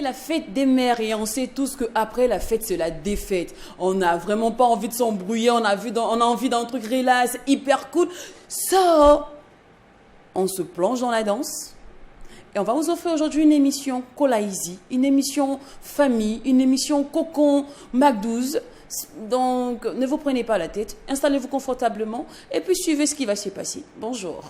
C'est la fête des mères et on sait tous qu'après la fête, c'est la défaite. On n'a vraiment pas envie de s'embrouiller, on a envie d'un truc relax, hyper cool. Ça, on se plonge dans la danse. Et on va vous offrir aujourd'hui une émission Kolaïzi, une émission famille, une émission cocon Mac12. Donc, ne vous prenez pas la tête, installez-vous confortablement et puis suivez ce qui va se passer. Bonjour.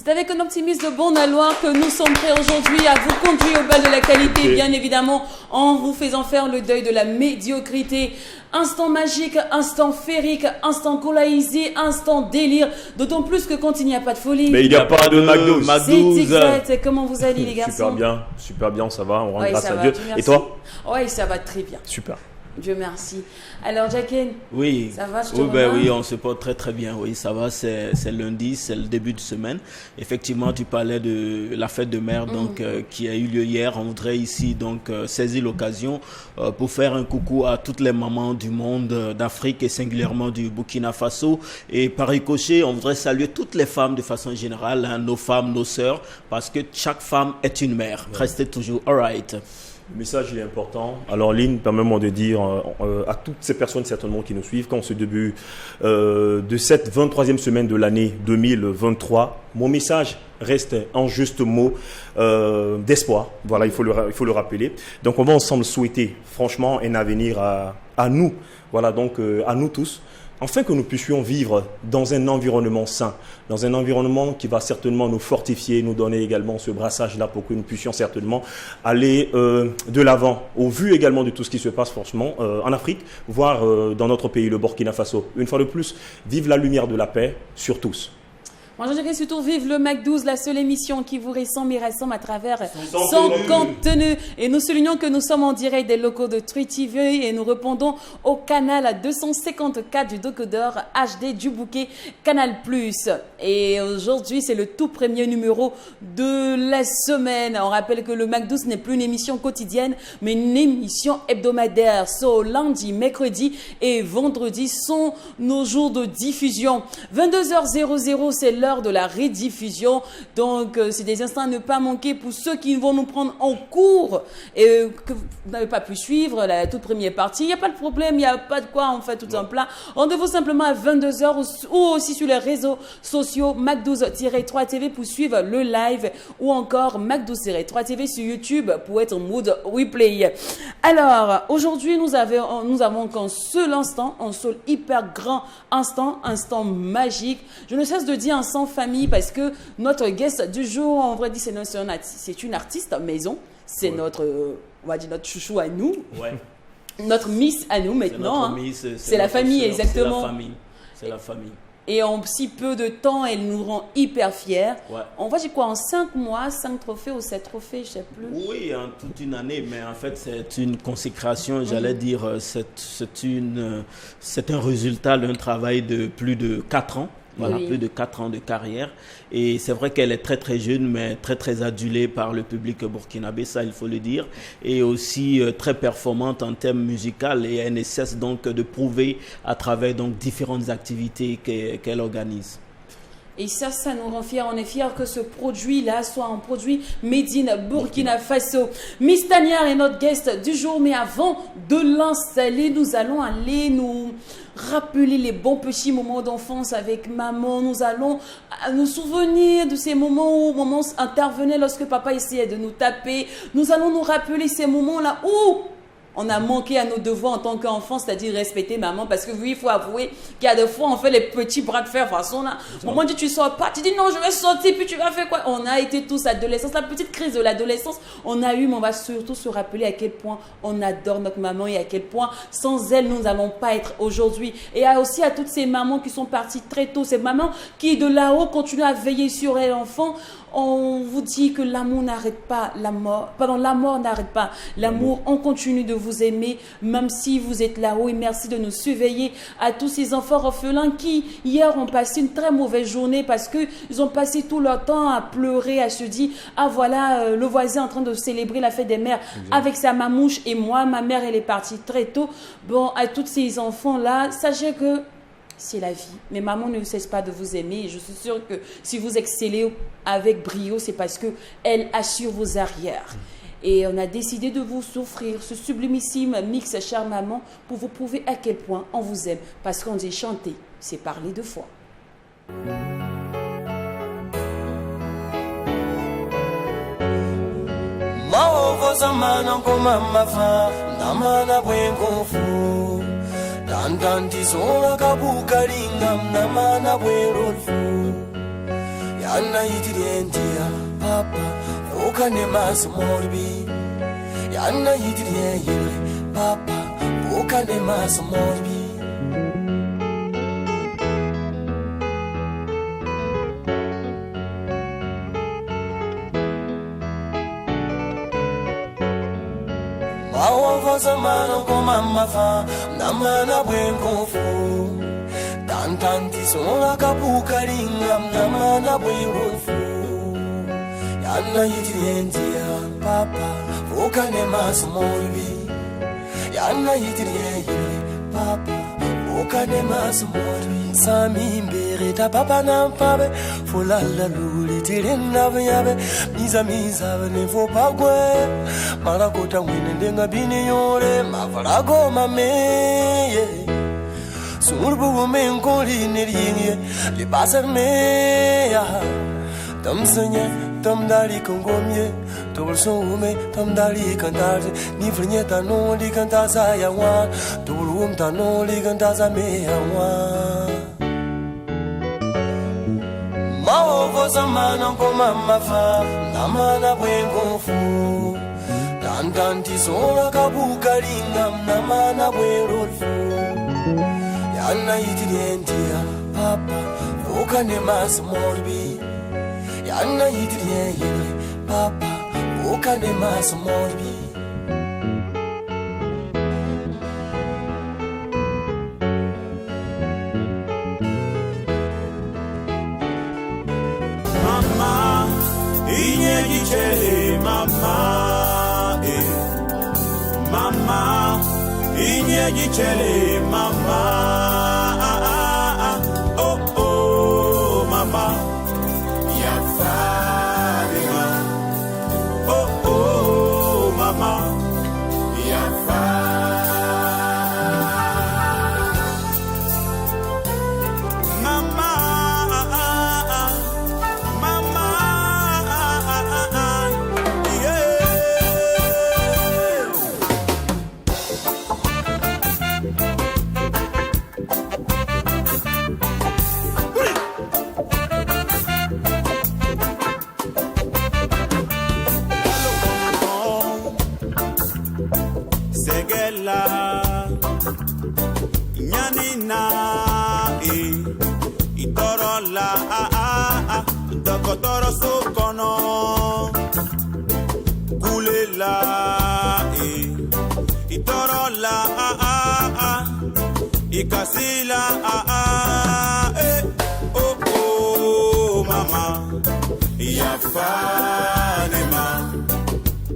C'est avec un optimisme de bon aloi que nous sommes prêts aujourd'hui à vous conduire au bal de la qualité, bien évidemment, en vous faisant faire le deuil de la médiocrité. Instant magique, instant féerique, instant Kolaïzi, instant délire, d'autant plus que quand il n'y a pas de folie. Mais il n'y a pas de McDo. C'est exact. Comment vous allez les garçons? Super bien, ça va, on rend Ouais, grâce à va, Dieu. Et toi? Oui, ça va très bien. Super. Dieu merci. Alors, Jacqueline, oui, ça va, oui, on se porte très très bien. Oui, ça va, c'est lundi, c'est le début de semaine. Effectivement, tu parlais de la fête de mère donc, qui a eu lieu hier. On voudrait ici donc saisir l'occasion pour faire un coucou à toutes les mamans du monde, d'Afrique et singulièrement du Burkina Faso. Et par ricochet, on voudrait saluer toutes les femmes de façon générale, hein, nos femmes, nos sœurs, parce que chaque femme est une mère. Ouais. Restez toujours all right. Le message il est important. Alors Lynn, permets-moi de dire à toutes ces personnes certainement qui nous suivent qu'en ce début de cette 23e semaine de l'année 2023, mon message reste en juste mot d'espoir. Voilà, il faut le rappeler. Donc on va ensemble souhaiter franchement un avenir à nous. Voilà, donc à nous tous. Afin que nous puissions vivre dans un environnement sain, dans un environnement qui va certainement nous fortifier, nous donner également ce brassage-là pour que nous puissions certainement aller de l'avant, au vu également de tout ce qui se passe franchement en Afrique, voire dans notre pays, le Burkina Faso. Une fois de plus, vive la lumière de la paix sur tous. Moi, je dirais surtout vive le Mac12, la seule émission qui vous ressemble et rassemble à travers son contenu. Et nous soulignons que nous sommes en direct des locaux de True TV et nous répondons au canal 254 du décodeur HD du bouquet Canal+. Et aujourd'hui, c'est le tout premier numéro de la semaine. On rappelle que le Mac12 n'est plus une émission quotidienne, mais une émission hebdomadaire. So, lundi, mercredi et vendredi sont nos jours de diffusion. 22h00, c'est l'heure de la rediffusion. Donc, c'est des instants à ne pas manquer pour ceux qui vont nous prendre en cours et que vous n'avez pas pu suivre la toute première partie. Il n'y a pas de problème, il n'y a pas de quoi on fait tout un plat. Rendez-vous simplement à 22h ou aussi sur les réseaux sociaux Mac12-3TV pour suivre le live ou encore Mac12-3TV sur YouTube pour être en mode replay. Alors, aujourd'hui, nous avons qu'un seul instant, un seul hyper grand instant magique. Je ne cesse de dire instant famille parce que notre guest du jour, en vrai dit, c'est une artiste maison. C'est notre, on va dire notre chouchou à nous. Ouais. Notre Miss à nous maintenant. C'est la famille, exactement. C'est la famille. Et en si peu de temps, elle nous rend hyper fiers. Ouais. On va dire quoi, en 5 mois, 5 trophées ou 7 trophées, je ne sais plus. Oui, en toute une année, mais en fait, c'est une consécration, j'allais dire, c'est un résultat d'un travail de plus de 4 ans. Voilà, plus de 4 ans de carrière. Et c'est vrai qu'elle est très très jeune, mais très très adulée par le public burkinabé, ça il faut le dire. Et aussi très performante en termes musicaux. Et elle ne cesse donc de prouver à travers donc différentes activités qu'elle organise. Et ça nous rend fiers. On est fiers que ce produit-là soit un produit made in Burkina Faso. Miss Tania est notre guest du jour. Mais avant de l'installer, nous allons aller nous rappeler les bons petits moments d'enfance avec maman. Nous allons nous souvenir de ces moments où maman intervenait lorsque papa essayait de nous taper. Nous allons nous rappeler ces moments-là où on a manqué à nos devoirs en tant qu'enfants, c'est-à-dire respecter maman. Parce que oui, il faut avouer qu'il y a des fois, on fait les petits bras de fer. Façon là, maman dit tu sors pas, tu dis non, je vais sortir, puis tu vas faire quoi? On a été tous adolescents, la petite crise de l'adolescence, on a eu, mais on va surtout se rappeler à quel point on adore notre maman et à quel point sans elle, nous n'allons pas être aujourd'hui. Et aussi à toutes ces mamans qui sont parties très tôt, ces mamans qui de là-haut continuent à veiller sur l'enfant. On vous dit que l'amour n'arrête pas, la mort n'arrête pas. L'amour, on continue de vous aimer, même si vous êtes là-haut. Et merci de nous surveiller à tous ces enfants orphelins qui, hier, ont passé une très mauvaise journée parce qu'ils ont passé tout leur temps à pleurer, à se dire, ah voilà, le voisin est en train de célébrer la fête des mères avec sa mamouche et moi, ma mère, elle est partie très tôt. Bon, à tous ces enfants-là, sachez que c'est la vie. Mais maman ne cesse pas de vous aimer. Et je suis sûre que si vous excellez avec brio, c'est parce qu'elle assure vos arrières. Et on a décidé de vous offrir ce sublimissime mix, chère maman, pour vous prouver à quel point on vous aime. Parce qu'on dit chanter, c'est parler de foi. Tantanti sola kabuka lingam namana bwerolfu Yana yitirientia papa Oka ne mas morbi Yana yitirientia papa Oka ne mas morbi Zamana koma mafa namana bwenkofu tantanti sola kabuka lingam namana bwenkofu yana yitirientia papa vokane masmorbi yana yitirientia papa vokane masmorbi sami mbere ta papa nampabe folala luli tirena vyabe miza ne faut pas gwe marakota mwine ndenga bini yore mavarago mameye surbu menkoli neriye le pasar meya tamsanye tamdali kongomye tolsoume tamdali kantaje ni vrnyeta no li kantaza ya wa tolum tano li kantaza meya wa Maovo zamana koma mafa namana bwengofu Tantanti sola kabuka lingam namana bwerolfu Yana yitirientia papa Vokane mas morbi Yana yitirientia papa Vokane mas morbi Inyegichere mama, mama, inyegichere mama, oh oh mama, yafarima, oh oh mama, Dokotoro sokono kulela itoro la ikasila oh oh mama yafanema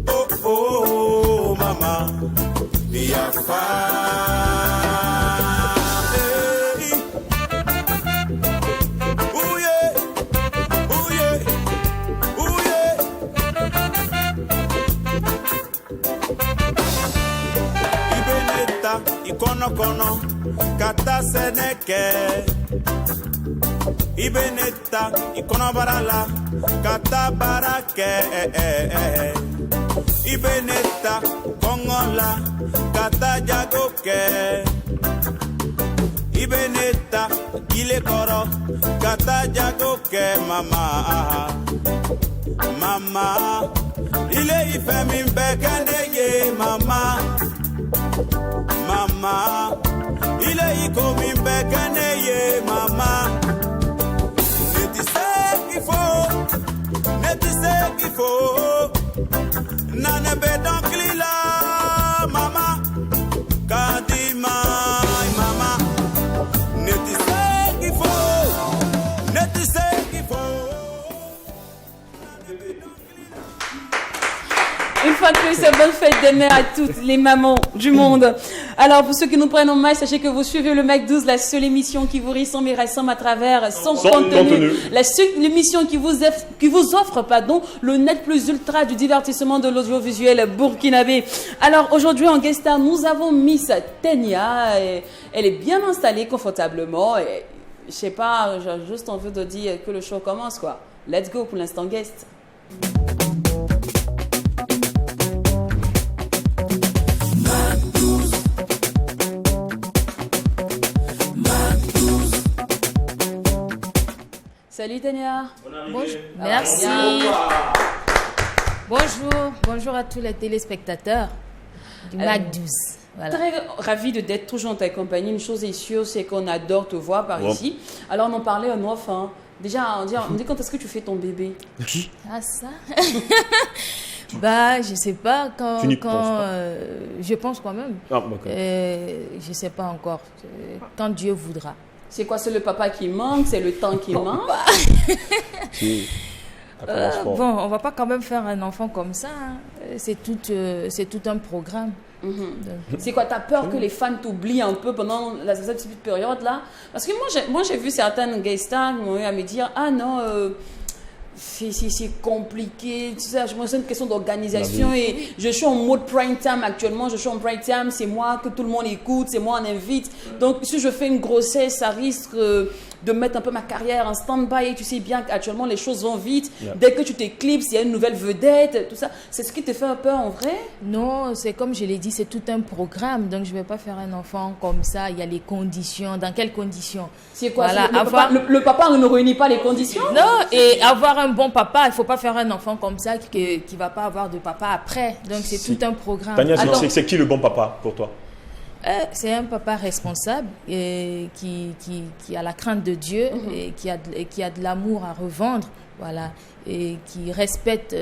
oh oh mama yafanema Kono kata seneke ibeneta ikono barala kata barake ibeneta Songola, kata jagoke. Ibeneta, ile koro, kata jagoke mama. Mama, ile ife min bekende ye mama. Mama, ile iko min bekende ye mama. Neti se kifo, nane bedon klila mama. Kadima mama, neti se kifo. Une fois de plus, bonne fête des mères à toutes les mamans du monde. Alors, pour ceux qui nous prennent en main, sachez que vous suivez le Mac 12, la seule émission qui vous ressemble et rassemble à travers son contenu. La seule émission qui vous offre le net plus ultra du divertissement de l'audiovisuel burkinabé. Alors, aujourd'hui, en guest star, nous avons Miss Tenia. Elle est bien installée confortablement. Et, je sais pas, j'ai juste envie de dire que le show commence, quoi. Let's go pour l'instant guest. Salut Tania. Bonjour. Merci. Bonjour à tous les téléspectateurs du Mac 12. Voilà. Très ravi d'être toujours en ta compagnie. Une chose est sûre, c'est qu'on adore te voir par ici. Alors on en parlait en off. Déjà, on dit quand est-ce que tu fais ton bébé? Ah ça Bah, je sais pas quand. Je pense quand même. Je sais pas encore. Quand Dieu voudra. C'est quoi? C'est le papa qui manque? C'est le temps qui manque? Bon, on va pas quand même faire un enfant comme ça. C'est tout un programme. C'est quoi? T'as peur que les fans t'oublient un peu pendant cette petite période-là? Parce que moi, j'ai vu certaines guest stars à me dire, ah non, c'est compliqué, tu sais, c'est une question d'organisation et je suis en mode prime time actuellement, c'est moi que tout le monde écoute, c'est moi on invite. Donc si je fais une grossesse, ça risque de mettre un peu ma carrière en stand-by et tu sais bien qu'actuellement les choses vont vite. Dès que tu t'éclipses, il y a une nouvelle vedette, tout ça. C'est ce qui te fait un peu en vrai? Non, c'est comme je l'ai dit, c'est tout un programme. Donc je ne vais pas faire un enfant comme ça. Il y a les conditions. Dans quelles conditions? C'est quoi? Voilà, le papa ne réunit pas les conditions? Non, et avoir un bon papa, il ne faut pas faire un enfant comme ça qui ne va pas avoir de papa après. Donc c'est tout un programme. Tania, c'est qui le bon papa pour toi? C'est un papa responsable qui a la crainte de Dieu et qui a de l'amour à revendre, voilà, et qui respecte,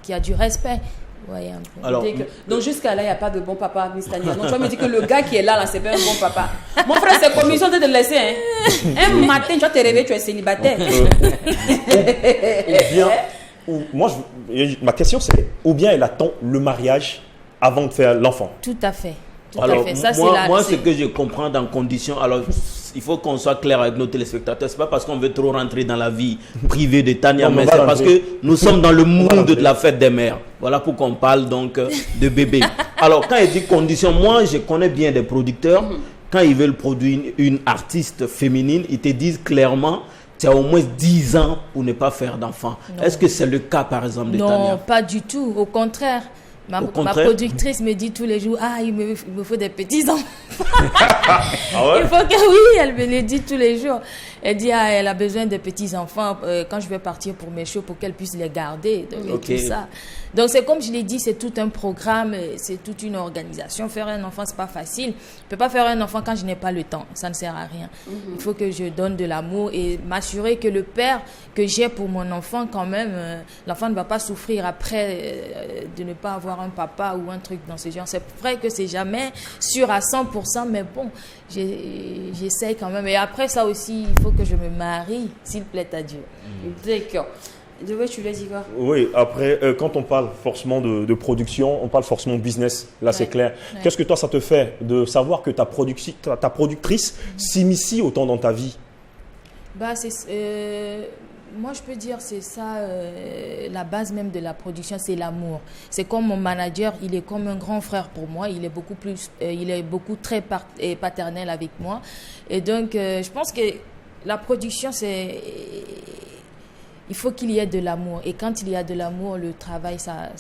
qui a du respect. Ouais, un peu. Alors, donc jusqu'à là, il n'y a pas de bon papa, Miss Tania. Donc tu vas me dire que le gars qui est là, c'est pas un bon papa. Mon frère, c'est commission de te laisser. Un matin, tu vas te réveiller, tu es célibataire. Ma question c'est, ou bien elle attend le mariage avant de faire l'enfant? Tout à fait. Alors, moi, ce que je comprends dans condition, alors il faut qu'on soit clair avec nos téléspectateurs. C'est pas parce qu'on veut trop rentrer dans la vie privée de Tania, mais c'est parce que nous sommes dans le monde de la fête des mères. Voilà pourquoi on parle donc de bébé. Alors, quand il dit condition, moi, je connais bien des producteurs. Quand ils veulent produire une artiste féminine, ils te disent clairement, tu as au moins 10 ans pour ne pas faire d'enfant. Est-ce que c'est le cas, par exemple, de Tania? Non, pas du tout. Au contraire. Ma productrice me dit tous les jours, il me faut des petits enfants. Il faut que oui, elle me le dit tous les jours. Elle dit, elle a besoin de petits enfants quand je vais partir pour mes shows pour qu'elle puisse les garder. Donc, tout ça. Donc c'est comme je l'ai dit, c'est tout un programme, c'est toute une organisation. Faire un enfant, c'est pas facile. Je peux pas faire un enfant quand je n'ai pas le temps. Ça ne sert à rien. Il faut que je donne de l'amour et m'assurer que le père que j'ai pour mon enfant, quand même, l'enfant ne va pas souffrir après de ne pas avoir un papa ou un truc dans ce genre. C'est vrai que c'est jamais sûr à 100%, mais bon, j'essaye quand même. Et après ça aussi, il faut que je me marie, s'il plaît à Dieu. D'accord. Tu l'as dit quoi? Oui, après, quand on parle forcément de production, on parle forcément de business. Là, c'est clair. Qu'est-ce que toi, ça te fait de savoir que ta productrice s'initie autant dans ta vie? Moi, je peux dire c'est ça, la base même de la production, c'est l'amour. C'est comme mon manager, il est comme un grand frère pour moi. Il est beaucoup très paternel avec moi. Et donc, je pense que la production, il faut qu'il y ait de l'amour. Et quand il y a de l'amour, le travail, ça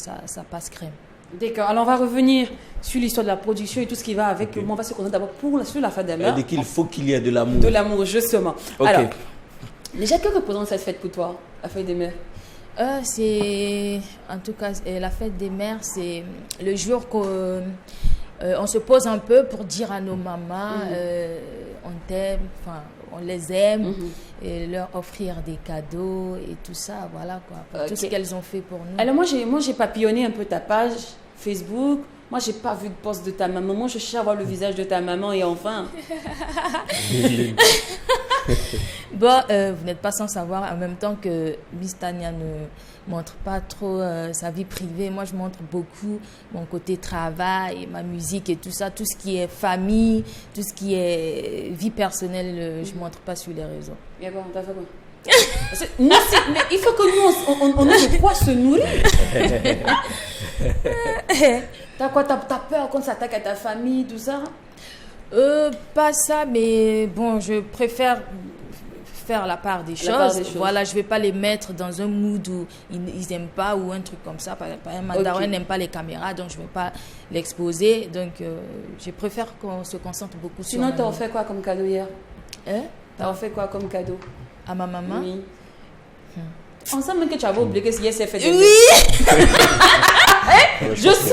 passe crème. D'accord. Alors, on va revenir sur l'histoire de la production et tout ce qui va avec. Okay. On va se concentrer d'abord sur la fête des mères. Elle dit qu'il faut qu'il y ait de l'amour. De l'amour, justement. Okay. Alors, déjà, que représente cette fête pour toi, la fête des mères? C'est, en tout cas, la fête des mères, c'est le jour qu'on on se pose un peu pour dire à nos mamans, on t'aime, enfin, on les aime, et leur offrir des cadeaux et tout ça, voilà quoi, tout ce qu'elles ont fait pour nous. Alors moi j'ai papillonné un peu ta page Facebook. Moi, j'ai pas vu de post de ta maman. Moi, je cherche à voir le visage de ta maman et enfin. Bon, vous n'êtes pas sans savoir en même temps que Miss Tania ne montre pas trop sa vie privée. Moi, je montre beaucoup mon côté travail, ma musique et tout ça. Tout ce qui est famille, tout ce qui est vie personnelle, je montre pas sur les réseaux. Et bon, t'as fait quoi? Non, mais il faut que nous, on ait de quoi se nourrir. T'as quoi? T'as peur qu'on s'attaque à ta famille, tout ça? Pas ça, mais bon, je préfère faire la part des choses. Voilà, je vais pas les mettre dans un mood où ils n'aiment pas ou un truc comme ça. Par exemple, ma daronne n'aime pas les caméras, donc je vais pas l'exposer. Donc, je préfère qu'on se concentre beaucoup sur. Sinon, t'as offert quoi comme cadeau hier? T'as offert quoi comme cadeau? À ma maman? Oui. On sent même que tu avais oublié que hier c'est fait de je sens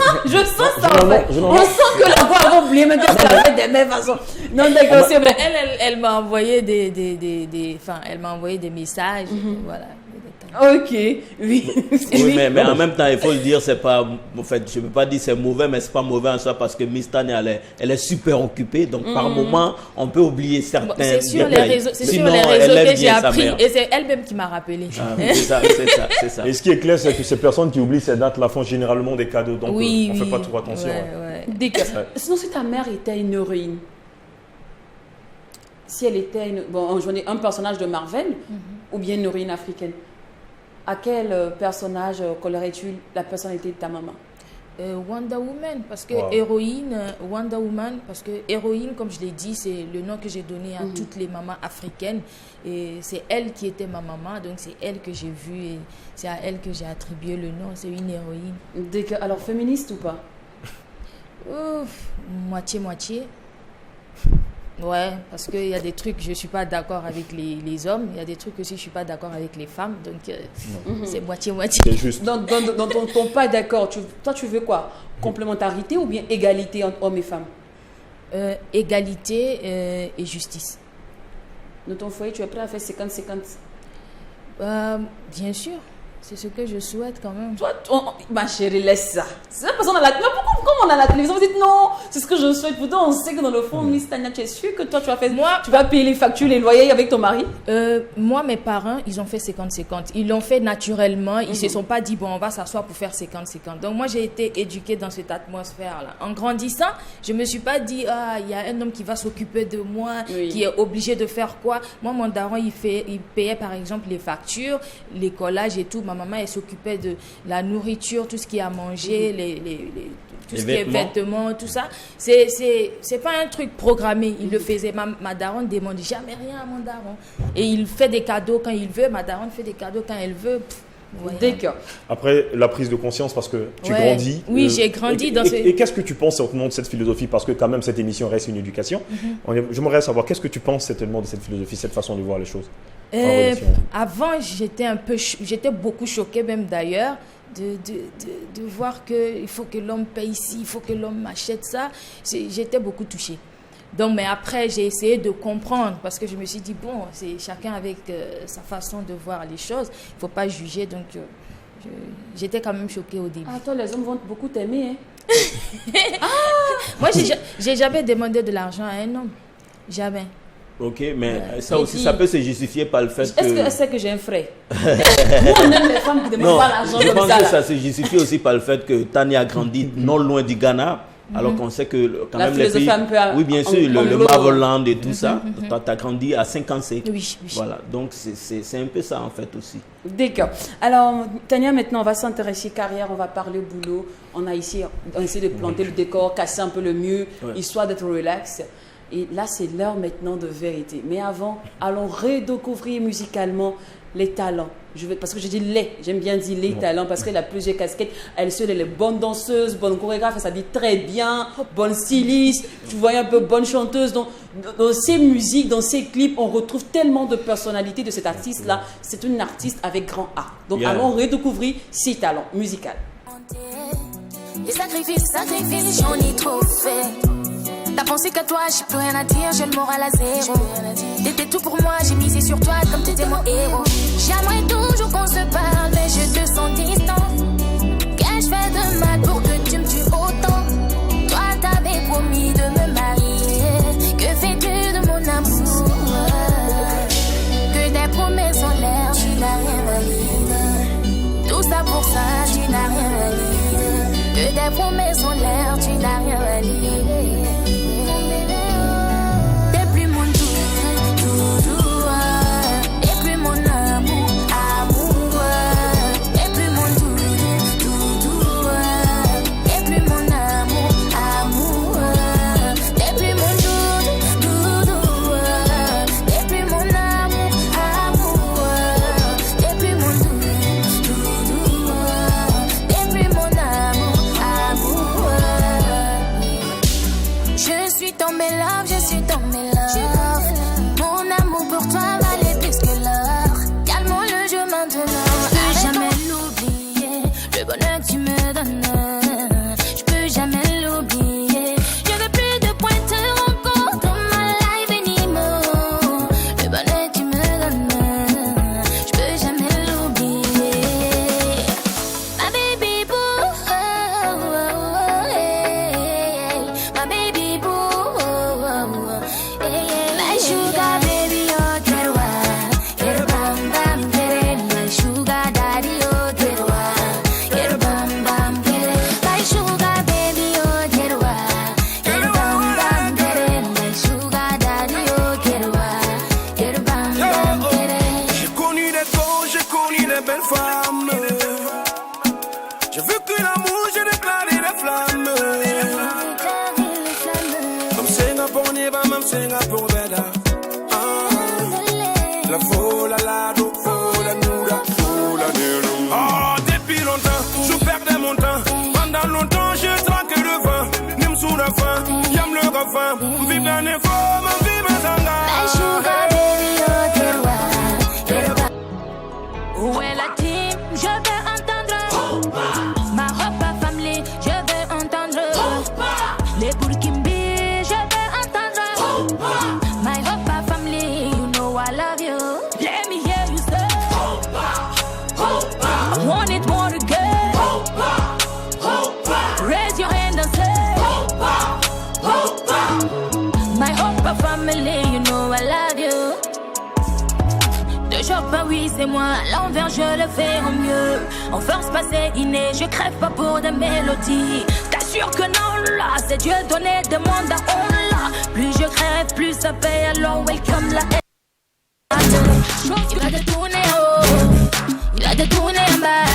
ça en fait. On sent que la voix avait oublié même que c'est la fête des mêmes façons. Non, d'accord, c'est bon. Elle m'a envoyé elle m'a envoyé des messages, voilà. Ok, oui. Oui, mais en même temps, il faut le dire, c'est pas, en fait, je ne peux pas dire c'est mauvais, mais c'est pas mauvais en soi parce que Miss Tania, elle est super occupée, donc par moment, on peut oublier certains c'est sur les réseaux, que j'ai appris, et c'est elle-même qui m'a rappelé. C'est ça. Et ce qui est clair, c'est que ces personnes qui oublient ces dates-là font généralement des cadeaux, donc on ne fait pas trop attention. Ouais. Sinon, si ta mère était une héroïne, si elle était un personnage de Marvel ou bien une héroïne africaine, à quel personnage collerais-tu la personnalité de ta maman? Wonder Woman, parce que héroïne, Wonder Woman, parce que héroïne, comme je l'ai dit, c'est le nom que j'ai donné à toutes les mamans africaines. Et c'est elle qui était ma maman, donc c'est elle que j'ai vue et c'est à elle que j'ai attribué le nom. C'est une héroïne. Alors, féministe ou pas? Moitié-moitié. Ouais, parce qu'il y a des trucs, je ne suis pas d'accord avec les hommes. Il y a des trucs aussi, je ne suis pas d'accord avec les femmes. Donc, c'est moitié-moitié. C'est juste. Dans ton pas d'accord, toi, tu veux quoi? Complémentarité ou bien égalité entre hommes et femmes? Égalité et justice. Dans ton foyer, tu es prêt à faire 50-50? Bien sûr. C'est ce que je souhaite quand même. Toi, ma chérie, laisse ça. C'est la personne à la télévision. Pourquoi on a la télévision? Vous dites non, c'est ce que je souhaite. Pourtant, on sait que dans le fond, Miss Tania, tu es sûre que toi, tu vas payer les factures, les loyers avec ton mari? Moi, mes parents, ils ont fait 50-50. Ils l'ont fait naturellement. Ils ne se sont pas dit, bon, on va s'asseoir pour faire 50-50. Donc, moi, j'ai été éduquée dans cette atmosphère-là. En grandissant, je ne me suis pas dit, il y a un homme qui va s'occuper de moi, qui est obligé de faire quoi. Moi, mon daron, il payait, par exemple, les factures, les collages et tout. Ma maman, elle s'occupait de la nourriture, tout ce qui est à manger, tout ce qui est vêtements, tout ça. C'est pas un truc programmé. Il le faisait. Ma daronne ne demande jamais rien à mon daron. Et il fait des cadeaux quand il veut. Ma daronne fait des cadeaux quand elle veut. D'accord. Après, la prise de conscience, parce que tu grandis. Oui, j'ai grandi dans Et qu'est-ce que tu penses certainement de cette philosophie? Parce que quand même, cette émission reste une éducation. J'aimerais savoir, qu'est-ce que tu penses certainement de cette philosophie, cette façon de voir les choses? Avant, j'étais beaucoup choquée même d'ailleurs de voir qu'il faut que l'homme paye ici, il faut que l'homme m'achète ça. J'étais beaucoup touchée. Donc, mais après, j'ai essayé de comprendre parce que je me suis dit, bon, c'est chacun avec sa façon de voir les choses. Il ne faut pas juger. Donc, j'étais quand même choquée au début. Ah, toi, les hommes vont beaucoup t'aimer, hein? Moi, j'ai jamais demandé de l'argent à un homme. Jamais. Ok, mais ça aussi, ça peut se justifier par le fait que... Est-ce qu'elle sait que j'ai un frère? Moi, on aime les femmes qui ne demandent pas l'argent comme ça. Je pense que ça se justifie aussi par le fait que Tania a grandi non loin du Ghana, alors qu'on sait que quand même les pays... Oui, bien sûr, le Marveland et tout ça, tu as grandi à 50C. Oui. Voilà, donc c'est un peu ça en fait aussi. D'accord. Alors, Tania, maintenant, on va s'intéresser carrière, on va parler boulot. On essaie de planter le décor, casser un peu le mur, histoire d'être relax. Et là, c'est l'heure maintenant de vérité. Mais avant, allons redécouvrir musicalement les talents parce que je dis les, j'aime bien dire les talents parce qu'elle a plusieurs casquettes. Elle seule, elle est bonne danseuse, bonne chorégraphe, elle s'habille très bien, bonne styliste, tu vois un peu bonne chanteuse. Donc, dans ses musiques, dans ses clips, on retrouve tellement de personnalité de cet artiste-là. C'est une artiste avec grand A. Donc, allons redécouvrir ses talents musicaux. Les sacrifices, j'en ai trop fait. T'as pensé qu'à toi, j'ai plus rien à dire, j'ai le moral à zéro. T'étais tout pour moi, j'ai misé sur toi comme t'étais mon héros. J'aimerais toujours qu'on se parle, mais je te sens distant. Qu'ai-je fait de mal pour que tu me tues autant? Toi, t'avais promis de me marier. Que fais-tu de mon amour? Que des promesses en l'air, tu n'as rien valide. Tout ça pour ça, tu n'as rien valide. Que des promesses en l'air, tu n'as rien valide. Oui, c'est moi, à l'envers je le fais en mieux. En force passée innée, je crève pas pour des mélodies. T'assures que non, là, c'est Dieu donné des mondes à on là. Plus je crève, plus ça paye, alors welcome la il va te tourner haut, il va te tourner en bas.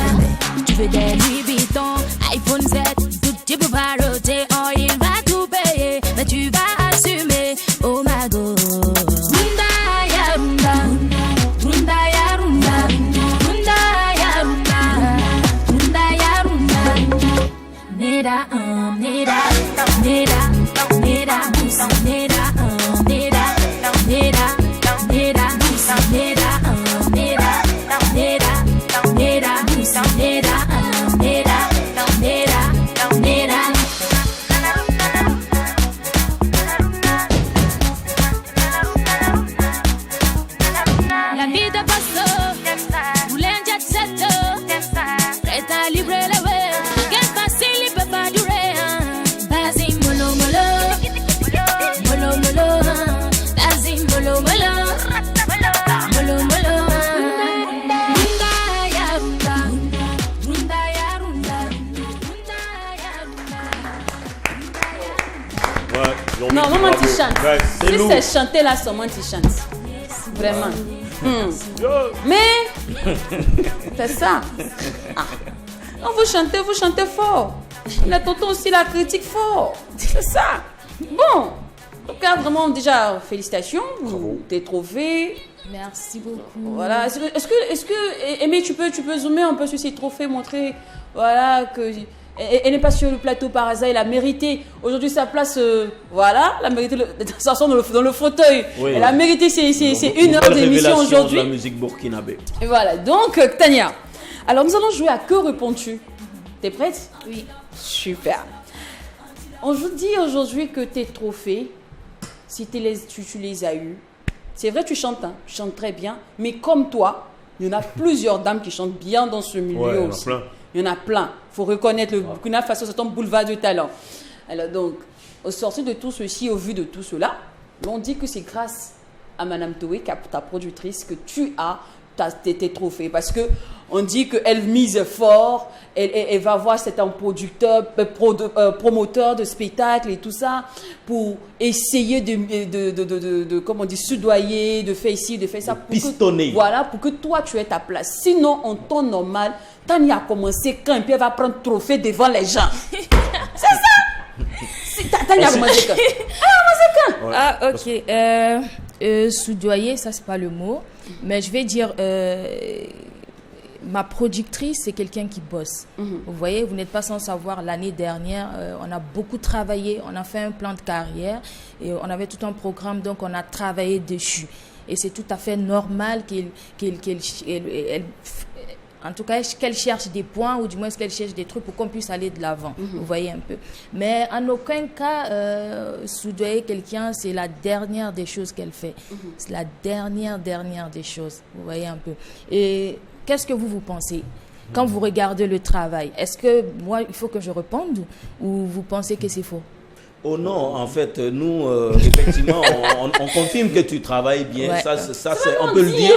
Tu veux des Louis Vuitton, iPhone 7, tout tu peux pas roter. Oh, il va tout payer, mais tu vas assumer. Oh my God. Neda, neda, neda, neda, neda, neda, neda, neda, neda, neda, neda, neda, neda. La vie de basso, voulez un jet set, prête à livrer la web. Non, comment tu chantes? Si c'est chanter là, comment tu chantes? Vraiment. Mais, c'est ça. Ah. Quand vous chantez fort. La tonton aussi la critique fort. C'est ça. Bon. En tout cas, vraiment, déjà, félicitations. Des trophées. Merci beaucoup. Voilà. Est-ce que Aimé, tu peux zoomer un peu sur ces trophées, montrer, voilà, que elle n'est pas sur le plateau par hasard, elle a mérité aujourd'hui sa place, voilà, elle a mérité s'asseoir dans le fauteuil. Oui, elle a mérité c'est 1 heure d'émission aujourd'hui. La musique burkinabé. Et voilà. Donc Tania, alors nous allons jouer à Que réponds-tu? T'es prête? Oui. Super. On vous dit aujourd'hui que tes trophées, si tu les as eus, c'est vrai, tu chantes, hein, tu chantes très bien, mais comme toi, il y en a plusieurs dames qui chantent bien dans ce milieu aussi. Il y en a plein. Il faut reconnaître le Burkina Faso, c'est un boulevard de talent. Alors donc, au sortir de tout ceci, au vu de tout cela, on dit que c'est grâce à Madame Toé, ta productrice, que tu as tes trophées. Parce qu'on dit qu'elle mise fort, elle va voir certains producteurs, promoteurs de spectacles et tout ça, pour essayer de comment on dit, soudoyer, de faire ici, de faire ça. Pistonner. Voilà, pour que toi, tu aies ta place. Sinon, en temps normal, Tania a commencé quand, et puis elle va prendre trophée devant les gens. C'est ça! Tania a commencé quand? Ah, ok. Soudoyer, ça, c'est pas le mot. Mais je vais dire, ma productrice, c'est quelqu'un qui bosse. Vous voyez, vous n'êtes pas sans savoir, l'année dernière, on a beaucoup travaillé, on a fait un plan de carrière et on avait tout un programme, donc on a travaillé dessus. Et c'est tout à fait normal en tout cas, qu'elle cherche des points ou du moins qu'elle cherche des trucs pour qu'on puisse aller de l'avant. Vous voyez un peu. Mais en aucun cas, soudoyer quelqu'un, c'est la dernière des choses qu'elle fait. C'est la dernière des choses. Vous voyez un peu. Et qu'est-ce que vous pensez quand vous regardez le travail? Est-ce que moi, il faut que je réponde ou vous pensez que c'est faux? Oh non, en fait, nous, effectivement, on confirme que tu travailles bien. Ouais. Ça on peut le dire.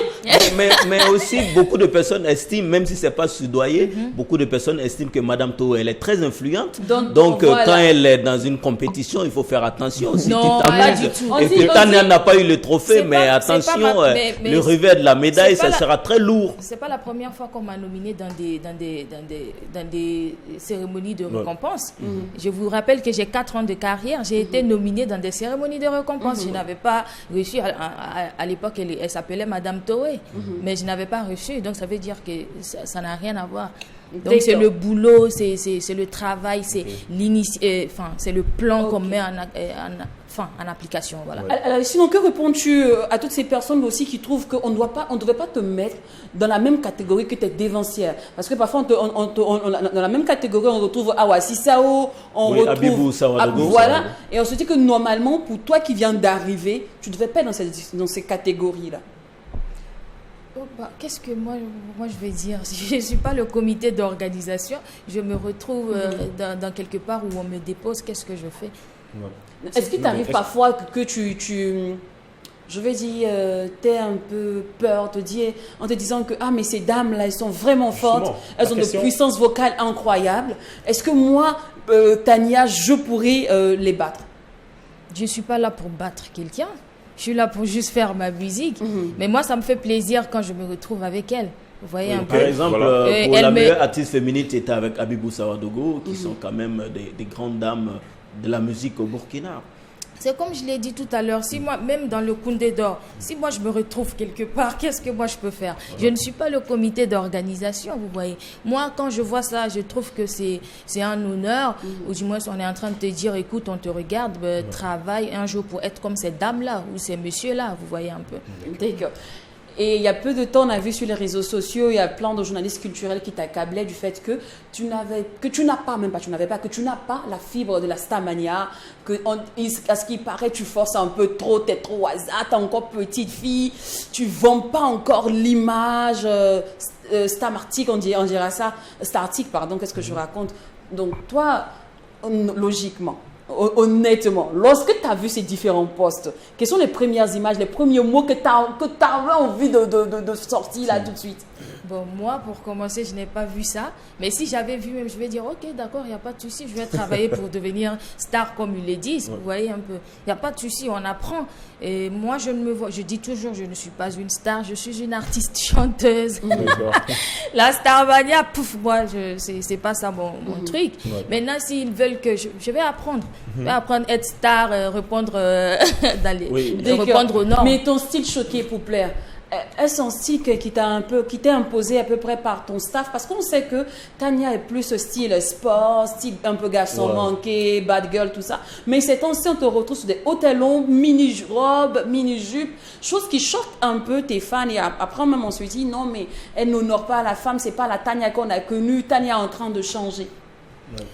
Mais aussi, beaucoup de personnes estiment, même si ce n'est pas soudoyer, beaucoup de personnes estiment que Madame Toé, elle est très influente. Donc voilà. Quand elle est dans une compétition, il faut faire attention. Si non, tu t'amuses et que Tania n'a pas eu le trophée, mais attention, le revers de la médaille, ça sera très lourd. Ce n'est pas la première fois qu'on m'a nominée dans des cérémonies de récompense. Je vous rappelle que j'ai 4 ans de carrière. J'ai été nominée dans des cérémonies de récompense. Je n'avais pas reçu, à l'époque, elle s'appelait Madame Toé, mais je n'avais pas reçu. Donc, ça veut dire que ça n'a rien à voir. Donc, c'est le boulot, c'est le travail, c'est c'est le plan qu'on met en application. Voilà. Ouais. Alors, sinon, que réponds-tu à toutes ces personnes aussi qui trouvent qu'on ne devait pas te mettre dans la même catégorie que tes dévancières? Parce que parfois, dans la même catégorie, on retrouve Awa Sissao, on retrouve Abibou Sawadogo. Voilà. Et on se dit que normalement, pour toi qui viens d'arriver, tu ne devais pas être dans ces catégories-là. Qu'est-ce que moi je vais dire? Je ne suis pas le comité d'organisation. Je me retrouve dans quelque part où on me dépose. Qu'est-ce que je fais? Est-ce qu'il t'arrive parfois que je vais dire, t'es un peu peur en te disant que mais ces dames-là, elles sont vraiment fortes, elles ont de puissance vocale incroyable. Est-ce que moi, Tania, je pourrais les battre? Je ne suis pas là pour battre quelqu'un. Je suis là pour juste faire ma musique. Mais moi, ça me fait plaisir quand je me retrouve avec elle. Vous voyez un peu. Par exemple, pour la meilleure artiste féminine, tu étais avec Abibou Sawadogo, qui sont quand même des grandes dames de la musique au Burkina. C'est comme je l'ai dit tout à l'heure, si moi, même dans le Koundé d'Or, si moi je me retrouve quelque part, qu'est-ce que moi je peux faire? Je ne suis pas le comité d'organisation, vous voyez. Moi, quand je vois ça, je trouve que c'est un honneur, ou du moins on est en train de te dire, écoute, on te regarde, travaille un jour pour être comme ces dames-là, ou ces messieurs-là, vous voyez un peu. D'accord. Et il y a peu de temps, on a vu sur les réseaux sociaux, il y a plein de journalistes culturels qui t'accablaient du fait que tu n'as pas la fibre de la Starmania, à ce qui paraît, tu forces un peu trop, t'es trop hasard, t'es encore petite fille, tu vends pas encore l'image Starmartic, on dira ça, Startic, pardon, qu'est-ce que je raconte? Donc toi, logiquement, honnêtement, lorsque tu as vu ces différents postes, quelles sont les premières images, les premiers mots que tu as envie de sortir là tout de suite? Bon, moi, pour commencer, je n'ai pas vu ça. Mais si j'avais vu, même, je vais dire, ok, d'accord, il n'y a pas de souci, je vais travailler pour devenir star, comme ils le disent. Vous voyez un peu. Il n'y a pas de souci, on apprend. Et moi, je dis toujours, je ne suis pas une star, je suis une artiste chanteuse. La Starmania, pouf, moi, c'est pas ça mon truc. Maintenant, s'ils veulent que je vais apprendre. Je vais apprendre à être star, répondre aux normes. Mais ton style choqué pour plaire. Est-ce un style qui t'est imposé à peu près par ton staff? Parce qu'on sait que Tania est plus style sport, style un peu garçon manqué, bad girl, tout ça. Mais ces temps-ci, on te retrouve sur des hauts talons, mini-robes, mini-jupes, chose qui choque un peu tes fans. Et après, même, on se dit, non, mais elle n'honore pas la femme, c'est pas la Tania qu'on a connue. Tania est en train de changer. Ouais.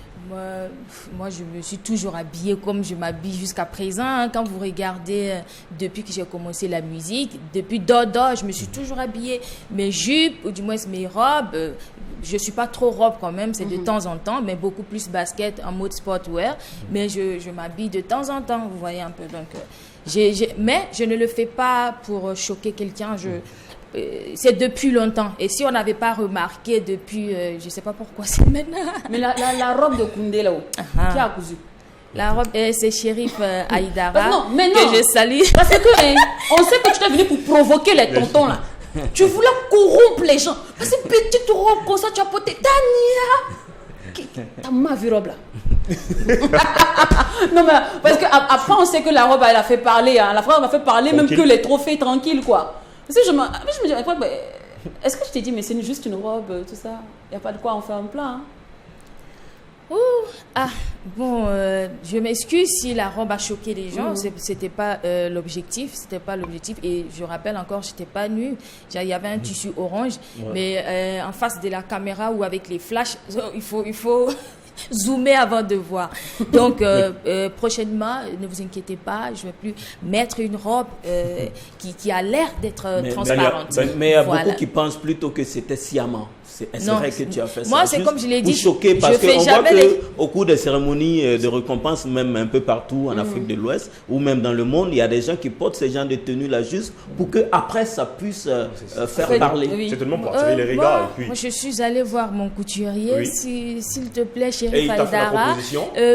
Moi, je me suis toujours habillée comme je m'habille jusqu'à présent. Hein. Quand vous regardez, depuis que j'ai commencé la musique, depuis Dodo, je me suis toujours habillée. Mes jupes, ou du moins mes robes, je ne suis pas trop robe quand même, c'est de temps en temps, mais beaucoup plus basket en mode sportwear. Mais je m'habille de temps en temps, vous voyez un peu. Donc, mais je ne le fais pas pour choquer quelqu'un. C'est depuis longtemps. Et si on n'avait pas remarqué depuis, je ne sais pas pourquoi c'est maintenant. Mais la robe de Koundé là-haut, qui a cousu? La robe, c'est Chérif Aïdara non, que je salue. Parce que on sait que tu es venu pour provoquer les tontons là. Tu voulais corrompre les gens. Parce que petite robe comme ça, tu as porté. Tania, t'as ma vie robe là. Non mais parce qu'après on sait que la robe elle a fait parler. Hein. La robe a fait parler tranquille. Même que les trophées tranquilles quoi. Parce que je me dis, est-ce que je t'ai dit, mais c'est juste une robe, tout ça? Il n'y a pas de quoi en faire un plat. Hein? Je m'excuse si la robe a choqué les gens. C'était pas l'objectif. C'était pas l'objectif. Et je rappelle encore, j'étais pas nue. Il y avait un tissu orange. Mais en face de la caméra ou avec les flashs, il faut zoomer avant de voir. Donc, prochainement, ne vous inquiétez pas, je ne vais plus mettre une robe qui a l'air d'être transparente. Mais il y a beaucoup qui pensent plutôt que c'était sciemment. C'est vrai que tu as fait ça. Moi, c'est comme je l'ai dit. Choqué parce qu'on voit qu'au cours des cérémonies de récompense, même un peu partout en Afrique de l'Ouest ou même dans le monde, il y a des gens qui portent ces genres de tenues-là juste pour qu'après ça puisse faire parler. Oui. C'est tellement pour attirer les regards. Et puis... Moi, je suis allée voir mon couturier. Oui. S'il te plaît, Chérif Aïdara,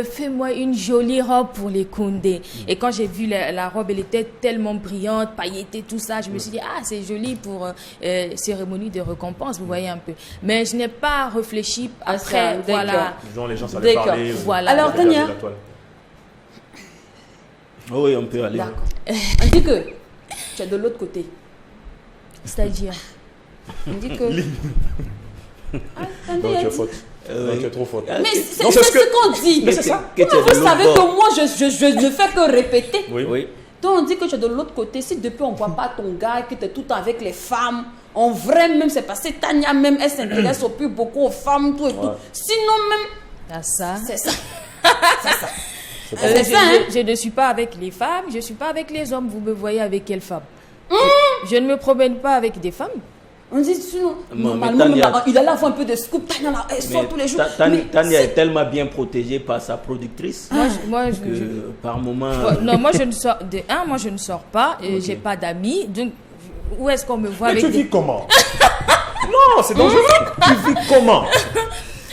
fais-moi une jolie robe pour les Koundé. Et quand j'ai vu la robe, elle était tellement brillante, pailletée, tout ça, je me suis dit, c'est joli pour cérémonie de récompense, vous voyez un peu. Mais je n'ai pas réfléchi après, voilà. Les gens savaient parler. Voilà. Alors, Tania. Oui, on peut aller. D'accord. On dit que tu es de l'autre côté. C'est-à-dire? On dit que... Non, tu es faute. Tu es trop faute. Mais c'est ce qu'on dit. Mais c'est ça. Vous savez que moi, je ne fais que répéter. Oui. Donc, on dit que tu es de l'autre côté. Si depuis, on ne voit pas ton gars, que tu es tout le temps avec les femmes, en vrai, même, c'est parce que Tania, même, elle s'intéresse au plus beaucoup aux femmes, tout et tout. Sinon, même... C'est ça. Je ne suis pas avec les femmes, je ne suis pas avec les hommes. Vous me voyez avec quelle femme? Je ne me promène pas avec des femmes. On dit sinon, normalement, il a là un peu de scoop. Tania, elle sort tous les jours. Tania est tellement bien protégée par sa productrice. Par moment. Non, je ne sors pas. J'ai pas d'amis. Donc, où est-ce qu'on me voit avec tu vis comment? Non, c'est dangereux. Tu vis comment?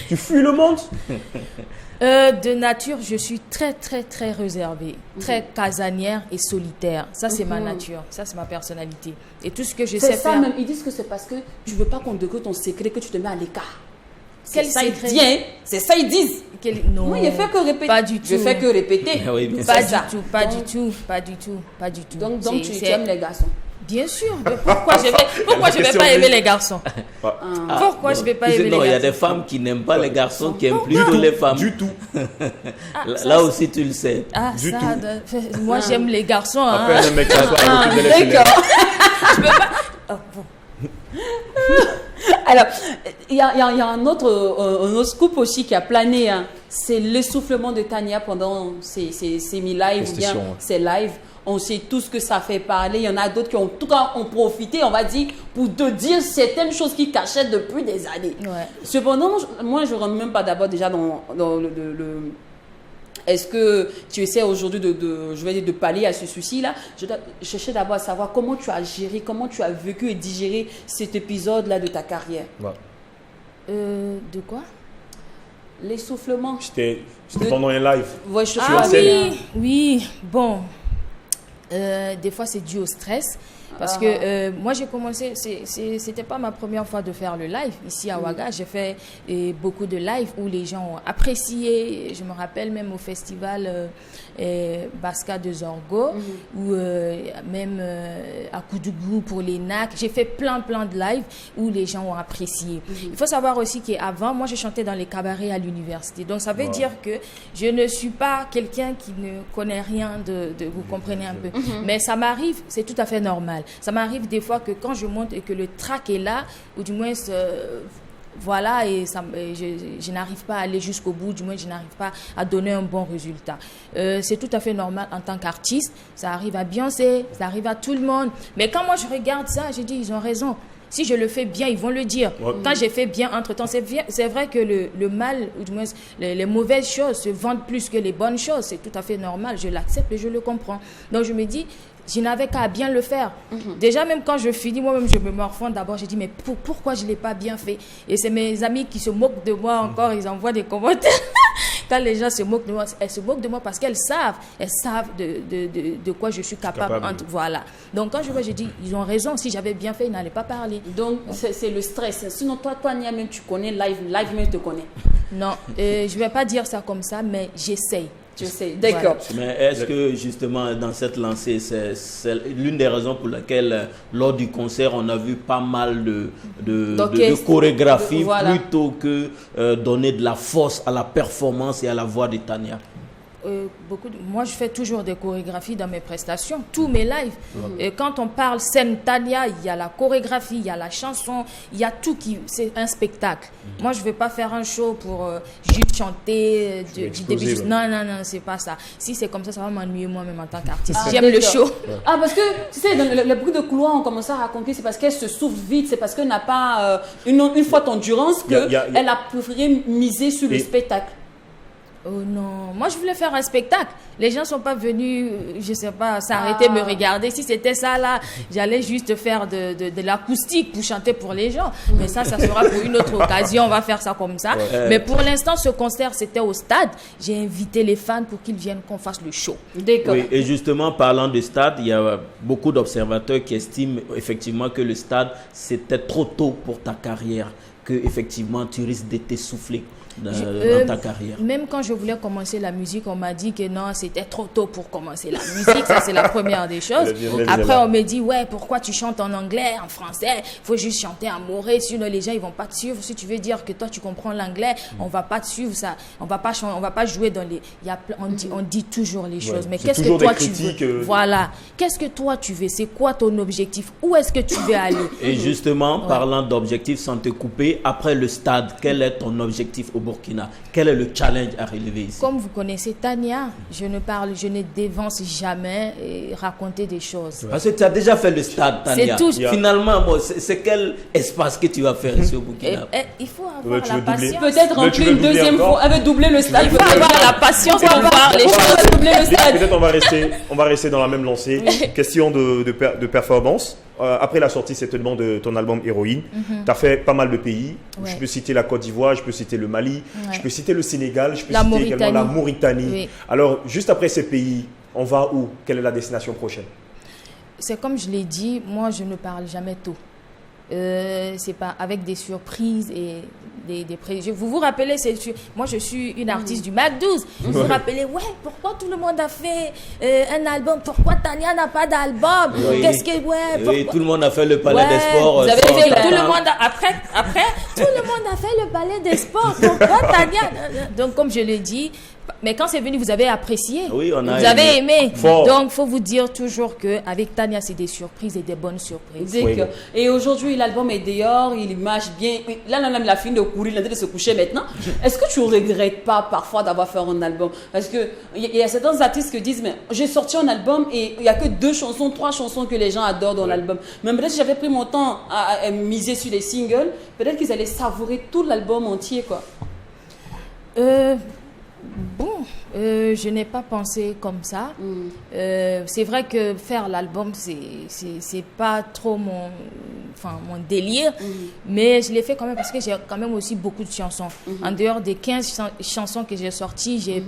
Tu fuis le monde? De nature, je suis très, très, très réservée, très casanière et solitaire. Ça, c'est ma nature. Ça, c'est ma personnalité. Et tout ce que je sais faire... C'est ça même. Ils disent que c'est parce que tu ne veux pas qu'on découvre ton secret que tu te mets à l'écart. Quel secret? C'est ça, ils disent. Non. Oui, il fait que répéter. Pas du tout. Je fais que répéter. Oui, pas du tout. Donc tu aimes les garçons? Bien sûr. Pourquoi je vais pas aimer les garçons? Pourquoi je vais pas aimer les garçons? Non, il y a des femmes qui n'aiment pas les garçons, qui aiment plutôt les femmes. Du tout. Là aussi, tu le sais. Moi, j'aime les garçons. Après, un mec s'assoit d'accord. Je peux pas. Alors, il y a un autre scoop aussi qui a plané. Hein. C'est l'essoufflement de Tania pendant ses mi-live ou bien ses lives. On sait tout ce que ça fait parler. Il y en a d'autres qui ont, en tout cas, ont profité, on va dire, pour te dire certaines choses qu'ils cachaient depuis des années. Ouais. Cependant, moi, je ne rentre même pas d'abord déjà dans le est-ce que tu essaies aujourd'hui de pallier à ce souci-là? Je cherchais d'abord à savoir comment tu as géré, comment tu as vécu et digéré cet épisode-là de ta carrière. De quoi? L'essoufflement. C'était pendant un live. Ouais, je suis oui. Bon. Des fois, c'est dû au stress. Parce que moi, j'ai commencé, c'était pas ma première fois de faire le live. Ici à Ouaga, j'ai fait beaucoup de live où les gens ont apprécié. Je me rappelle même au festival Baska de Zorgo, ou même à Koudougou pour les NAC. J'ai fait plein de lives où les gens ont apprécié. Il faut savoir aussi qu'avant, moi, je chantais dans les cabarets à l'université. Donc, ça veut dire que je ne suis pas quelqu'un qui ne connaît rien vous comprenez un peu. Mais ça m'arrive, c'est tout à fait normal. Ça m'arrive des fois que quand je monte et que le track est là, ou du moins... voilà, et je n'arrive pas à aller jusqu'au bout, du moins je n'arrive pas à donner un bon résultat. C'est tout à fait normal en tant qu'artiste, ça arrive à Beyoncé, ça arrive à tout le monde. Mais quand moi je regarde ça, je dis, ils ont raison. Si je le fais bien, ils vont le dire. Quand j'ai fait bien entre-temps, c'est vrai que le mal, ou du moins les mauvaises choses se vendent plus que les bonnes choses. C'est tout à fait normal, je l'accepte et je le comprends. Donc je me dis, je n'avais qu'à bien le faire. Déjà, même quand je finis, moi-même, je me morfonds d'abord. Je dis, mais pourquoi je ne l'ai pas bien fait? Et c'est mes amis qui se moquent de moi encore. Ils envoient des commentaires. Quand les gens se moquent de moi, elles se moquent de moi parce qu'elles savent de quoi je suis capable. Voilà. Donc, quand je vois, je dis, ils ont raison. Si j'avais bien fait, ils n'allaient pas parler. Donc, c'est le stress. Sinon, toi, Nia, même tu connais, live même te connaît. Non, je ne vais pas dire ça comme ça, mais j'essaye. Je sais, d'accord. Voilà. Mais est-ce que justement dans cette lancée, c'est l'une des raisons pour laquelle lors du concert on a vu pas mal de chorégraphie plutôt que donner de la force à la performance et à la voix de Tania? Moi, je fais toujours des chorégraphies dans mes prestations, tous mes lives. Et quand on parle scène Tania, il y a la chorégraphie, il y a la chanson, il y a tout c'est un spectacle. Moi, je ne vais pas faire un show pour juste chanter du début. Non, c'est pas ça. Si c'est comme ça va m'ennuyer moi-même en tant qu'artiste. J'aime le show. Ah, parce que, tu sais, dans le bruit de couloir, on commence à raconter, c'est parce qu'elle se souffle vite, c'est parce qu'elle n'a pas une fois d'endurance qu'elle a préféré miser sur le spectacle. Oh non, moi je voulais faire un spectacle. Les gens ne sont pas venus, je sais pas, s'arrêter, me regarder. Si c'était ça là, j'allais juste faire de l'acoustique pour chanter pour les gens. Mais ça sera pour une autre occasion, on va faire ça comme ça. Mais pour l'instant, ce concert, c'était au stade. J'ai invité les fans pour qu'ils viennent qu'on fasse le show. D'accord. Oui, et justement, parlant de stade, il y a beaucoup d'observateurs qui estiment effectivement que le stade, c'était trop tôt pour ta carrière, que effectivement tu risques de t'essouffler dans ta carrière. Même quand je voulais commencer la musique, on m'a dit que non, c'était trop tôt pour commencer la musique. Ça, c'est la première des choses. Après, on me dit, ouais, pourquoi tu chantes en anglais, en français? Il faut juste chanter en moré, sinon les gens, ils vont pas te suivre. Si tu veux dire que toi, tu comprends l'anglais, on va pas te suivre. Ça. On va pas jouer dans les... On dit toujours les choses. Mais qu'est-ce que toi, tu veux? Voilà. Qu'est-ce que toi, tu veux? C'est quoi ton objectif? Où est-ce que tu veux aller? Et justement, parlant d'objectif, sans te couper, après le stade, quel est ton objectif au Burkina? Quel est le challenge à relever ici? Comme vous connaissez Tania, je ne dévance jamais et raconter des choses. Parce que tu as déjà fait le stade, Tania. C'est tout. Finalement, c'est quel espace que tu vas faire ici au Burkina? Il faut avoir la patience. Peut-être remplir une deuxième fois, avec doubler le stade. Il faut avoir la patience pour voir les choses. Doubler le stade. Peut-être on va rester dans la même lancée. Question de performance. Après la sortie certainement de ton album Héroïne, tu as fait pas mal de pays. Ouais. Je peux citer la Côte d'Ivoire, je peux citer le Mali, je peux citer le Sénégal, je peux citer également la Mauritanie. Oui. Alors, juste après ces pays, on va où? Quelle est la destination prochaine? C'est comme je l'ai dit, moi je ne parle jamais tôt. C'est pas avec des surprises et des préjugés. Vous vous rappelez, moi je suis une artiste du Mac 12. Vous vous rappelez, pourquoi tout le monde a fait un album? Pourquoi Tania n'a pas d'album? Qu'est-ce que oui, tout le monde a fait le Palais des Sports. Vous avez fait tout le monde après tout le monde a fait le Palais des Sports. Pourquoi Tania? Donc comme je l'ai dit, mais quand c'est venu, vous avez apprécié. Oui, vous avez aimé. Donc, il faut vous dire toujours qu'avec Tania, c'est des surprises et des bonnes surprises. Oui. Et aujourd'hui, l'album est dehors, il marche bien. Là, la fille de courir, il est en train de se coucher maintenant. Est-ce que tu ne regrettes pas parfois d'avoir fait un album? Parce qu'il y a certains artistes qui disent, mais j'ai sorti un album et il n'y a que 2 chansons, 3 chansons que les gens adorent dans l'album. Mais peut-être si j'avais pris mon temps à miser sur les singles, peut-être qu'ils allaient savourer tout l'album entier, quoi. Je n'ai pas pensé comme ça. C'est vrai que faire l'album, c'est pas trop mon délire, mais je l'ai fait quand même parce que j'ai quand même aussi beaucoup de chansons. En dehors des 15 chansons que j'ai sorties, j'ai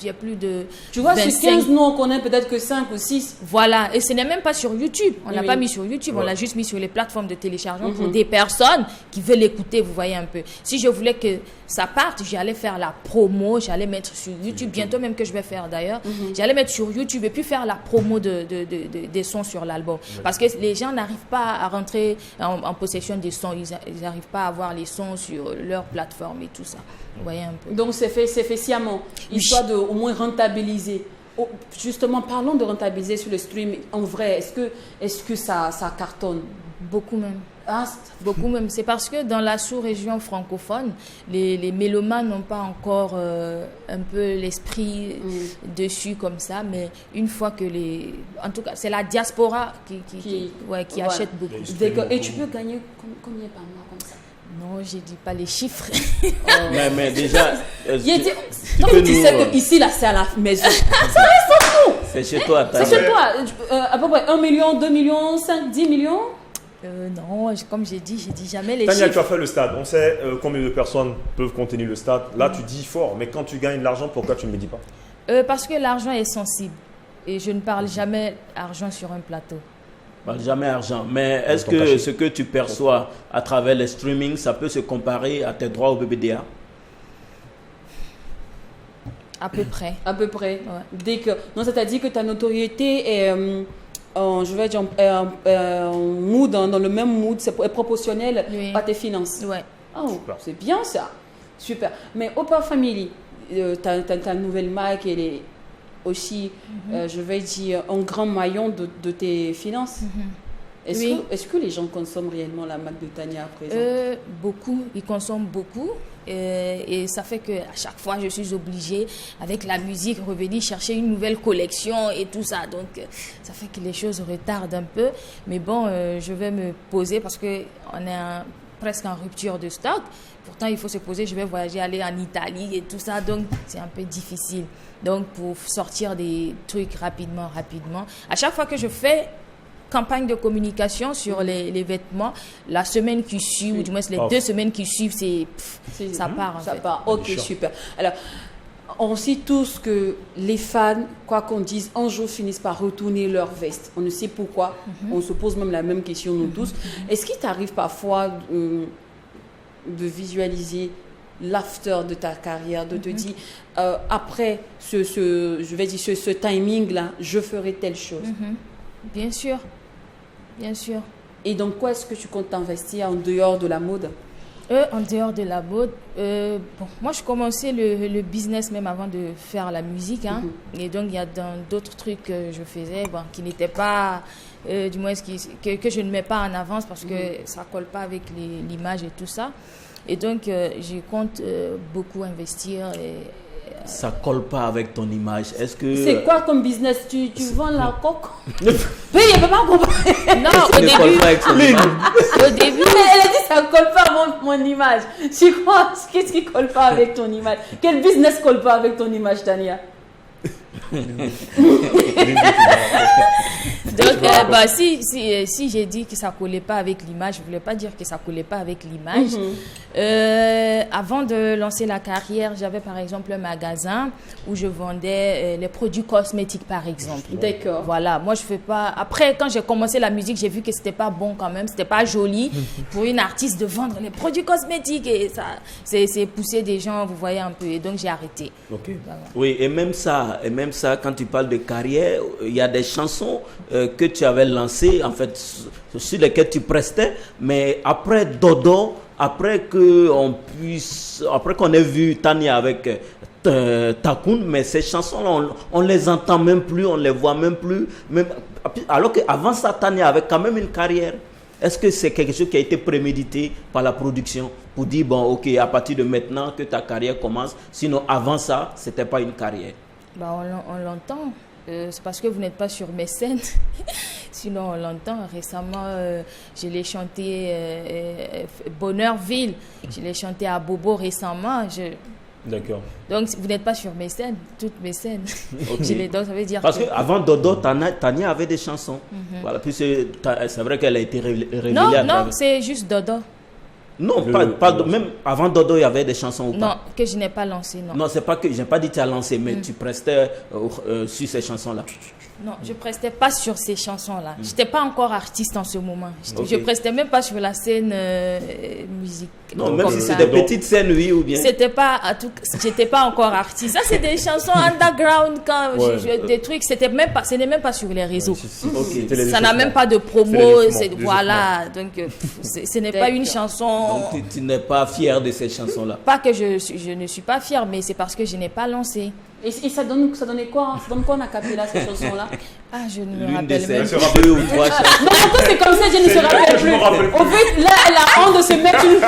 y a plus de Tu vois, 25. sur 15, nous, on connaît peut-être que 5 ou 6. Voilà, et ce n'est même pas sur YouTube. On l'a pas mis sur YouTube, on l'a juste mis sur les plateformes de téléchargement pour des personnes qui veulent l'écouter, vous voyez un peu. Si je voulais que ça parte, j'allais faire la promo, j'allais mettre sur YouTube, bientôt même que je vais faire d'ailleurs, j'allais mettre sur YouTube et puis faire la promo des sons sur l'album. Parce que les gens n'arrivent pas à rentrer en possession des sons, ils n'arrivent pas à avoir les sons sur leur plateforme et tout ça. Vous voyez un peu. Donc c'est fait sciemment, histoire de au moins rentabiliser. Oh, justement, parlons de rentabiliser sur le stream. En vrai, est-ce que ça cartonne? Beaucoup même. Ah, beaucoup même. C'est parce que dans la sous-région francophone, les mélomanes n'ont pas encore un peu l'esprit dessus comme ça. Mais une fois que en tout cas, c'est la diaspora qui achète beaucoup. D'accord. Et tu peux gagner combien par mois comme ça? Non, je ne dis pas les chiffres. Mais déjà... tu sais qu'ici, là, c'est à la maison. C'est chez toi, Tania. C'est chez toi. À peu près 1 million, 2 millions, 5, 10 millions. Non, comme j'ai dit, je ne dis jamais les Tania, chiffres. tu as fait le stade. On sait combien de personnes peuvent contenir le stade. Là, tu dis fort. Mais quand tu gagnes de l'argent, pourquoi tu ne me dis pas? Parce que l'argent est sensible. Et je ne parle jamais argent sur un plateau. Jamais argent. Mais est-ce que ce que tu perçois à travers les streamings, ça peut se comparer à tes droits au BBDA? À peu près. À peu près. Ouais. Non, c'est-à-dire que ta notoriété est, je vais dire, mood, dans le même mood, c'est proportionnel à tes finances. Ouais. Oh, c'est bien ça. Super. Mais Opa Family, ta nouvelle marque, elle est aussi, je vais dire, un grand maillon de tes finances. Est-ce que les gens consomment réellement la marque de Tania à présent? Beaucoup, ils consomment beaucoup. Et ça fait qu'à chaque fois, je suis obligée, avec la musique, revenir chercher une nouvelle collection et tout ça. Donc, ça fait que les choses retardent un peu. Mais bon, je vais me poser parce qu'on est presque en rupture de stock. Pourtant, il faut se poser, je vais voyager, aller en Italie et tout ça. Donc, c'est un peu difficile. Donc, pour sortir des trucs rapidement. À chaque fois que je fais campagne de communication sur les vêtements, la semaine qui suit, ou du moins les 2 semaines qui suivent, ça part. Ça part, ok, super. Alors, on sait tous que les fans, quoi qu'on dise, un jour finissent par retourner leur veste. On ne sait pourquoi. On se pose même la même question, nous tous. Est-ce qu'il t'arrive parfois de visualiser l'after de ta carrière, de te dire, après ce timing-là, je ferai telle chose? Bien sûr. Et donc, quoi est-ce que tu comptes t'investir en dehors de la mode? En dehors de la mode, moi je commençais le business même avant de faire la musique. Et donc, il y a d'autres trucs que je faisais qui n'étaient pas, du moins que je ne mets pas en avance parce que ça ne colle pas avec l'image et tout ça. Et donc, je compte beaucoup investir. Ça colle pas avec ton image. Est-ce que... C'est quoi comme business? Tu vends la coque? Mais il ne peut pas comprendre. Non, au début, elle a dit ça ne colle pas avec mon image. Tu crois? Qu'est-ce qui ne colle pas avec ton image? Quel business ne colle pas avec ton image, Tania? Donc, si j'ai dit que ça ne collait pas avec l'image, je ne voulais pas dire que ça ne collait pas avec l'image. Avant de lancer la carrière, j'avais par exemple un magasin où je vendais les produits cosmétiques, par exemple. D'accord. Voilà, moi je fais pas... Après, quand j'ai commencé la musique, j'ai vu que c'était pas bon quand même, c'était pas joli pour une artiste de vendre les produits cosmétiques. Et ça, c'est pousser des gens, vous voyez un peu. Et donc, j'ai arrêté. Ok. Voilà. Oui, et même ça, quand tu parles de carrière, il y a des chansons que tu avais lancées, en fait, sur lesquelles tu prestais, mais après Dodo, après qu'on ait vu Tania avec Takoun, mais ces chansons-là, on les entend même plus, on les voit même plus, alors qu'avant ça, Tania avait quand même une carrière. Est-ce que c'est quelque chose qui a été prémédité par la production pour dire, bon, ok, à partir de maintenant que ta carrière commence, sinon avant ça, c'était pas une carrière? On l'entend. C'est parce que vous n'êtes pas sur mes scènes. Sinon, on l'entend. Récemment, je l'ai chanté Bonheurville. Je l'ai chanté à Bobo récemment. D'accord. Donc, vous n'êtes pas sur mes scènes, toutes mes scènes. Okay. Donc, ça veut dire parce qu'avant Dodo, Tania avait des chansons. Voilà. Puis c'est vrai qu'elle a été révélée. Non, c'est juste Dodo. Non, même avant Dodo, il y avait des chansons ou pas? Non, que je n'ai pas lancé, non. Non, c'est pas que, je n'ai pas dit que tu as lancé, mais tu prestais sur ces chansons-là. Non, je prestais pas sur ces chansons-là. Je n'étais pas encore artiste en ce moment. Je prestais même pas sur la scène musique. Non, même si c'est des petites scènes, oui, ou bien. J'étais pas encore artiste. Ça, c'est des chansons underground, des trucs. Ce n'est même pas sur les réseaux. Ça n'a même pas de promo. Voilà. Donc, ce n'est pas une chanson. Donc, tu n'es pas fière de cette chanson-là? Pas que je ne suis pas fière, mais c'est parce que je n'ai pas lancé. Et ça donnait quoi? Ça donne quoi en acapella, ces chansons-là? Ah, je ne me rappelle même plus. Deux ou trois chansons. Non, toi, c'est comme ça, je ne se rappelle plus. Au fait, là, elle a honte de se mettre une...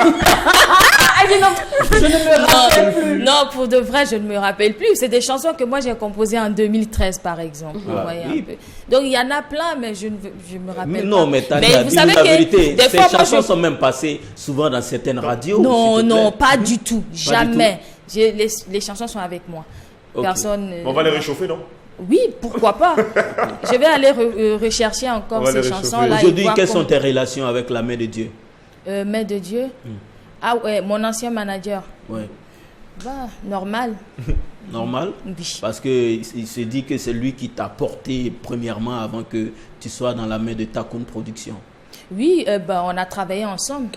Elle dit non, je ne me rappelle plus. Non, pour de vrai, je ne me rappelle plus. C'est des chansons que moi, j'ai composées en 2013, par exemple. Vous voyez un peu. Donc, il y en a plein, mais je me rappelle pas. Non, mais Tania, dis-nous la vérité. Ces chansons sont même passées souvent dans certaines radios. Non, pas du tout. Jamais. Les chansons sont avec moi. Okay. Personne. On va les réchauffer, non? Oui, pourquoi pas. Je vais aller rechercher encore ces chansons-là. Aujourd'hui, quelles sont tes relations avec la Main de Dieu? Main de Dieu? Ah ouais, mon ancien manager. Ouais. Bah, normal. Normal? Oui. Parce qu'il se dit que c'est lui qui t'a porté premièrement avant que tu sois dans la main de Takun Production. Oui, on a travaillé ensemble.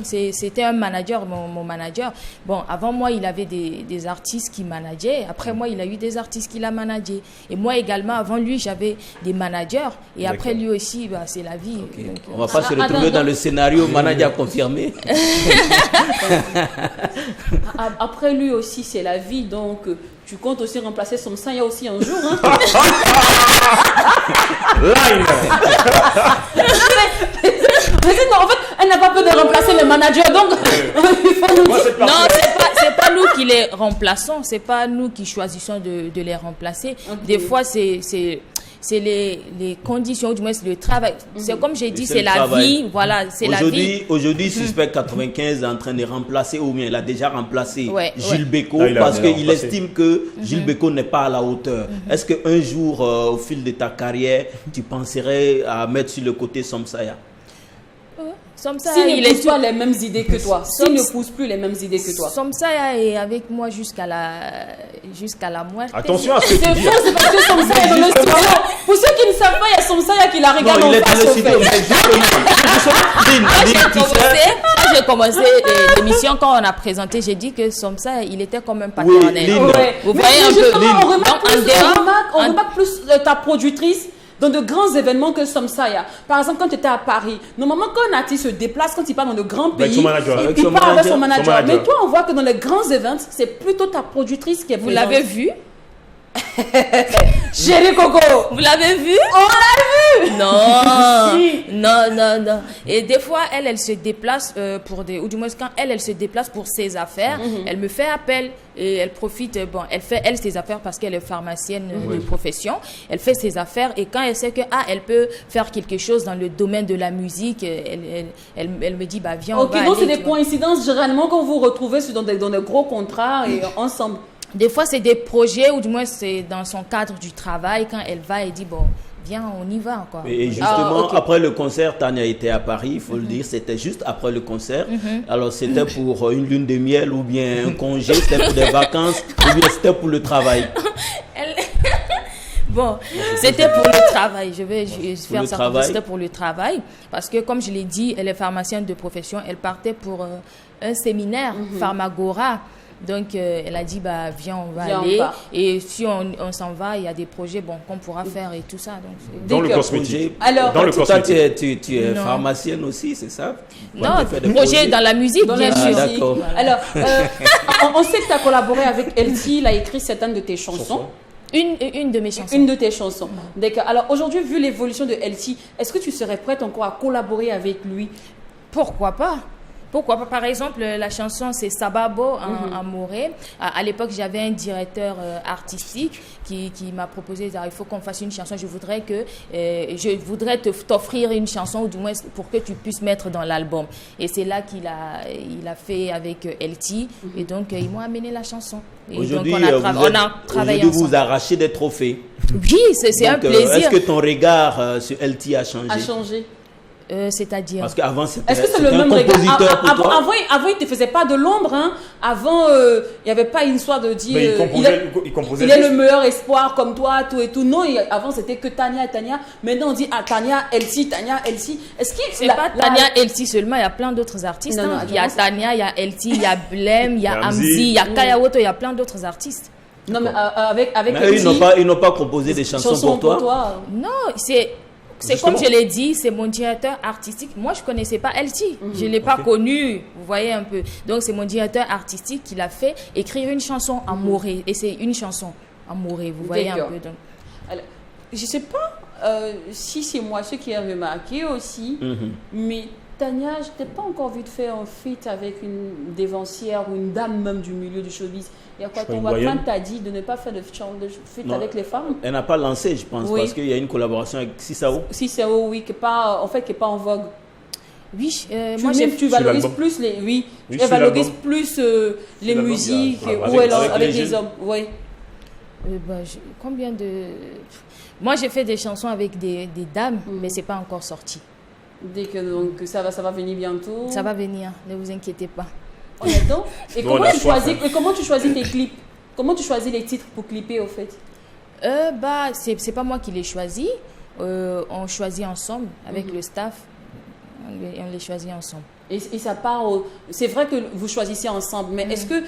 C'était un manager, mon manager. Bon, avant moi, il avait des artistes qui manageaient. Après moi, il a eu des artistes qu'il a managés. Et moi également, avant lui, j'avais des managers. Et après lui aussi, c'est la vie. Okay. Donc, on ne va pas se retrouver dans le scénario manager confirmé. Après lui aussi, c'est la vie. Donc, tu comptes aussi remplacer Somsaya aussi un jour. Hein? Line. En fait, elle n'a pas peur de remplacer le manager, donc il faut nous dire. Non, c'est pas nous qui les remplaçons, c'est pas nous qui choisissons de les remplacer. Okay. Des fois, c'est les conditions, du moins c'est le travail. C'est comme j'ai dit, c'est la vie, voilà, c'est la vie. Aujourd'hui, Suspect 95 est en train de remplacer, ou bien il a déjà remplacé Gilles Bécaud, parce qu'il estime que Gilles Bécaud n'est pas à la hauteur. Est-ce qu'un jour, au fil de ta carrière, tu penserais à mettre sur le côté Somsaya? S'il ne pousse pas les mêmes idées que toi. S'il ne pousse plus les mêmes idées que toi. Somsaya est avec moi jusqu'à la moitié. Attention à ce que tu dis. C'est parce que Somsaya est dans le studio. Pour ceux qui ne savent pas, il y a Somsaya qui la regarde en face au fait. Quand j'ai commencé l'émission, quand on a présenté, j'ai dit que Somsaya, il était comme un paternel. Vous voyez un peu. On remarque plus ta productrice dans de grands événements que Somsaya. Par exemple, quand tu étais à Paris, normalement, quand un artiste se déplace, quand il part dans de grands pays, il part avec son manager. Mais toi, on voit que dans les grands événements, c'est plutôt ta productrice qui est présente. Vous l'avez vu? Chérie Coco, vous l'avez vu? On l'a vu. Non. Et des fois, elle se déplace pour des, ou du moins quand elle se déplace pour ses affaires, elle me fait appel et elle profite. Bon, elle fait ses affaires parce qu'elle est pharmacienne de profession. Elle fait ses affaires et quand elle sait que elle peut faire quelque chose dans le domaine de la musique, elle me dit viens. Ok, donc c'est des coïncidences généralement quand vous vous retrouvez dans des gros contrats et ensemble. Des fois, c'est des projets, ou du moins, c'est dans son cadre du travail. Quand elle va, elle dit, viens, on y va encore. Et justement, après le concert, Tania était à Paris, il faut le dire, c'était juste après le concert. Alors, c'était pour une lune de miel, ou bien un congé, c'était pour des vacances, ou bien c'était pour le travail. Bon, c'était pour le travail. Je vais faire ça. C'était pour le travail. Parce que, comme je l'ai dit, elle est pharmacienne de profession. Elle partait pour un séminaire, Pharmagora. Donc, elle a dit, viens, on va aller. Et si on s'en va, il y a des projets qu'on pourra faire et tout ça. Donc, dans le cosmétique. Alors, tu es pharmacienne aussi, c'est ça? Non, projet dans la musique, bien sûr. D'accord. Alors, on sait que tu as collaboré avec LT, il a écrit certaines de tes chansons. Une de mes chansons. Une de tes chansons. D'accord. Alors, aujourd'hui, vu l'évolution de LT, est-ce que tu serais prête encore à collaborer avec lui? Pourquoi pas? Par exemple, la chanson, c'est Sababo en Morée. À l'époque, j'avais un directeur artistique qui m'a proposé, il faut qu'on fasse une chanson. Je voudrais t'offrir une chanson, ou du moins pour que tu puisses mettre dans l'album. Et c'est là qu'il a fait avec LT. Et donc, ils m'ont amené la chanson. Et aujourd'hui, donc, on a travaillé ensemble. Vous arrachez des trophées. Oui, c'est un plaisir. Est-ce que ton regard sur LT a changé? C'est-à-dire. Parce qu'avant, c'était Est-ce que c'est le même compositeur pour toi? Avant, il ne te faisait pas de l'ombre. Hein. Avant, il n'y avait pas une histoire de dire il composait il est le meilleur espoir comme toi, tout et tout. Non, avant, c'était que Tania et Tania. Maintenant, on dit Tania, Elsie, Tania, Elsie. Est-ce que c'est pas Tania, Elsie seulement, il y a plein d'autres artistes. Non, il y a Tania, il y a Elsie, il y a Blem, il y a Amzi, il y a Kayawoto, il y a plein d'autres artistes. Non, mais avec mais ils n'ont pas composé des chansons pour toi. Non, c'est comme je l'ai dit, c'est mon directeur artistique. Moi, je ne connaissais pas Elsie. Je ne l'ai pas connu, vous voyez un peu. Donc, c'est mon directeur artistique qui l'a fait écrire une chanson Amouré. Et c'est une chanson Amouré, vous voyez un peu. Donc. Alors, je ne sais pas si c'est moi ce qui ai remarqué aussi, mais Tania, je t'ai pas encore vu te faire un feat avec une dévancière ou une dame même du milieu du showbiz. Il y a quoi, ton Wakman t'a dit de ne pas faire de feat avec les femmes? Elle n'a pas lancé, je pense, parce qu'il y a une collaboration avec Sissao. Sissao, oui, qui n'est pas en vogue. Oui, moi tu valorises plus les, tu valorises plus les musiques avec les hommes. Oui. Combien de... Moi, j'ai fait des chansons avec des dames, mais c'est pas encore sorti. Dès que donc, ça va venir bientôt. Ça va venir, ne vous inquiétez pas. Honnêtement. Et comment tu choisis tes clips? Comment tu choisis les titres pour clipper au fait? C'est pas moi qui les choisis. On choisit ensemble avec le staff. On les choisit ensemble. Et ça part c'est vrai que vous choisissez ensemble, mais est-ce que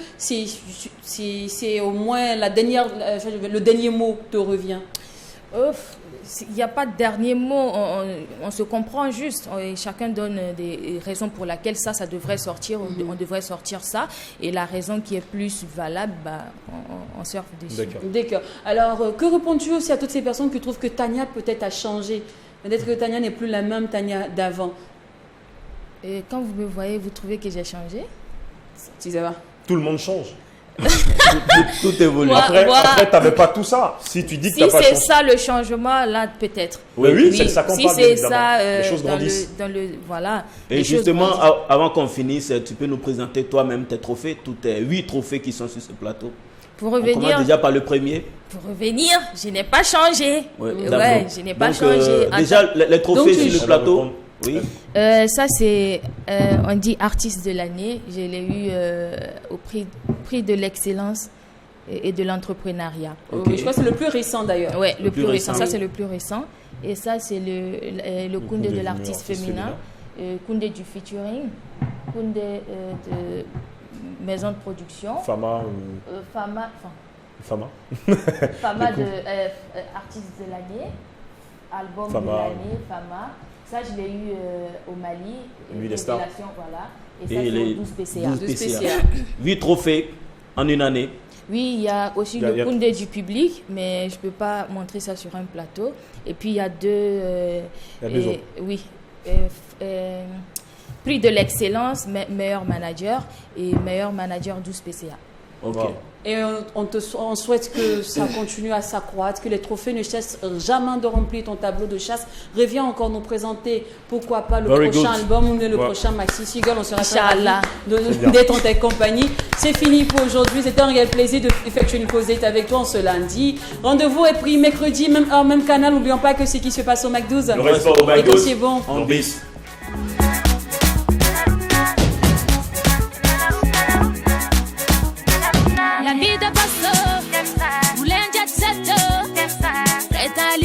c'est au moins le dernier mot te revient? Il n'y a pas de dernier mot, on se comprend juste. Chacun donne des raisons pour lesquelles ça devrait sortir, on devrait sortir ça. Et la raison qui est plus valable, on surfe dessus. D'accord. Alors, que réponds-tu aussi à toutes ces personnes qui trouvent que Tania peut-être a changé? Peut-être que Tania n'est plus la même Tania d'avant. Et quand vous me voyez, vous trouvez que j'ai changé? Si ça va. Tout le monde change. tout évolue. Après, tu n'avais pas tout ça. Si tu dis que tu n'as pas changé. Si c'est ça le changement, là, peut-être. Oui, c'est ça qu'on parle. Si c'est ça, les choses grandissent. Voilà. Et justement, avant qu'on finisse, tu peux nous présenter toi-même tes trophées, tous tes 8 trophées qui sont sur ce plateau. Pour revenir. On commence déjà par le premier. Pour revenir, je n'ai pas changé. Je n'ai pas changé. Déjà, les trophées sur le plateau. Oui. Ça, c'est, on dit artiste de l'année. Je l'ai eu au prix de l'excellence et de l'entrepreneuriat. Je crois que c'est le plus récent d'ailleurs. Oui, le plus récent. Ça, c'est le plus récent. Et ça, c'est le Koundé de l'artiste féminin, Koundé du featuring, Koundé de maison de production. Fama de artiste de l'année, album de l'année, Fama. Ça, je l'ai eu au Mali. Nuit des Stars. Voilà. Et ça, c'est les 12 PCA. 8 trophées en une année. Oui, il y a aussi le Koundé du public, mais je ne peux pas montrer ça sur un plateau. Et puis, il y a prix de l'excellence, meilleur manager et meilleur manager 12 PCA. Ok. Wow. Et on souhaite que ça continue à s'accroître, que les trophées ne cessent jamais de remplir ton tableau de chasse. Reviens encore nous présenter, pourquoi pas, le prochain album ou le prochain maxi single. On sera ravis d'être en ta compagnie. C'est fini pour aujourd'hui. C'était un réel plaisir d'effectuer une causette avec toi en ce lundi. Rendez-vous est pris mercredi, même heure, même canal. N'oublions pas que ce qui se passe au Mac 12. Le reste au Mac 12. Et que c'est bon. On bis.